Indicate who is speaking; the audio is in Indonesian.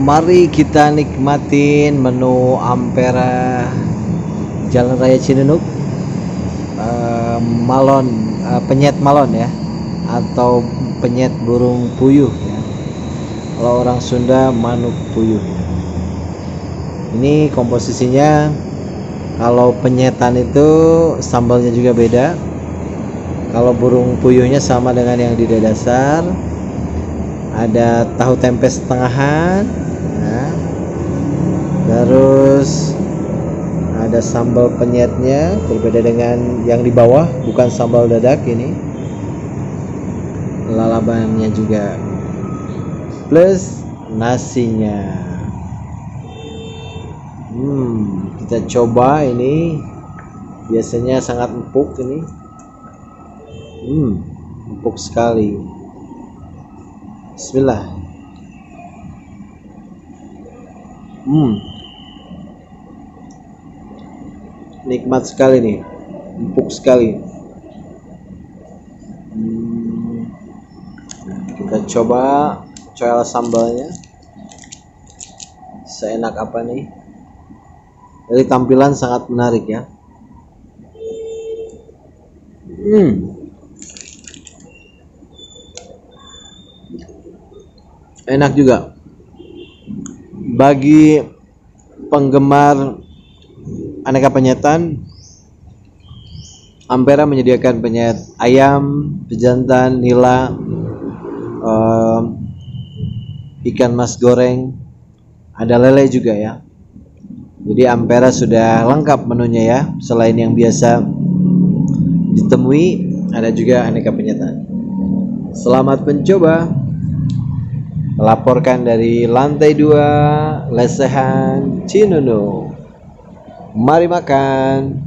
Speaker 1: Mari kita nikmatin menu Ampera Jalan Raya Cinunuk. Malon, penyet malon ya, atau penyet burung puyuh ya. Kalau orang Sunda manuk puyuh ya. Ini komposisinya, kalau penyetan itu sambalnya juga beda. Kalau burung puyuhnya sama dengan yang di dasar. Ada tahu tempe setengahan, nah, terus ada sambal penyetnya, berbeda dengan yang di bawah, bukan sambal dadak ini. Lalabannya juga, plus nasinya. Kita coba ini, biasanya sangat empuk ini. Empuk sekali. Bismillah. Nikmat sekali nih, empuk sekali. Kita coba coel sambalnya. Seenak apa nih? Dari tampilan sangat menarik ya. Enak juga. Bagi penggemar aneka penyetan, Ampera menyediakan penyet ayam, pejantan, nila, ikan mas goreng, ada lele juga ya. Jadi Ampera sudah lengkap menunya ya. Selain yang biasa ditemui, ada juga aneka penyetan. Selamat mencoba. Melaporkan dari lantai 2 Lesehan Cinunuk. Mari makan.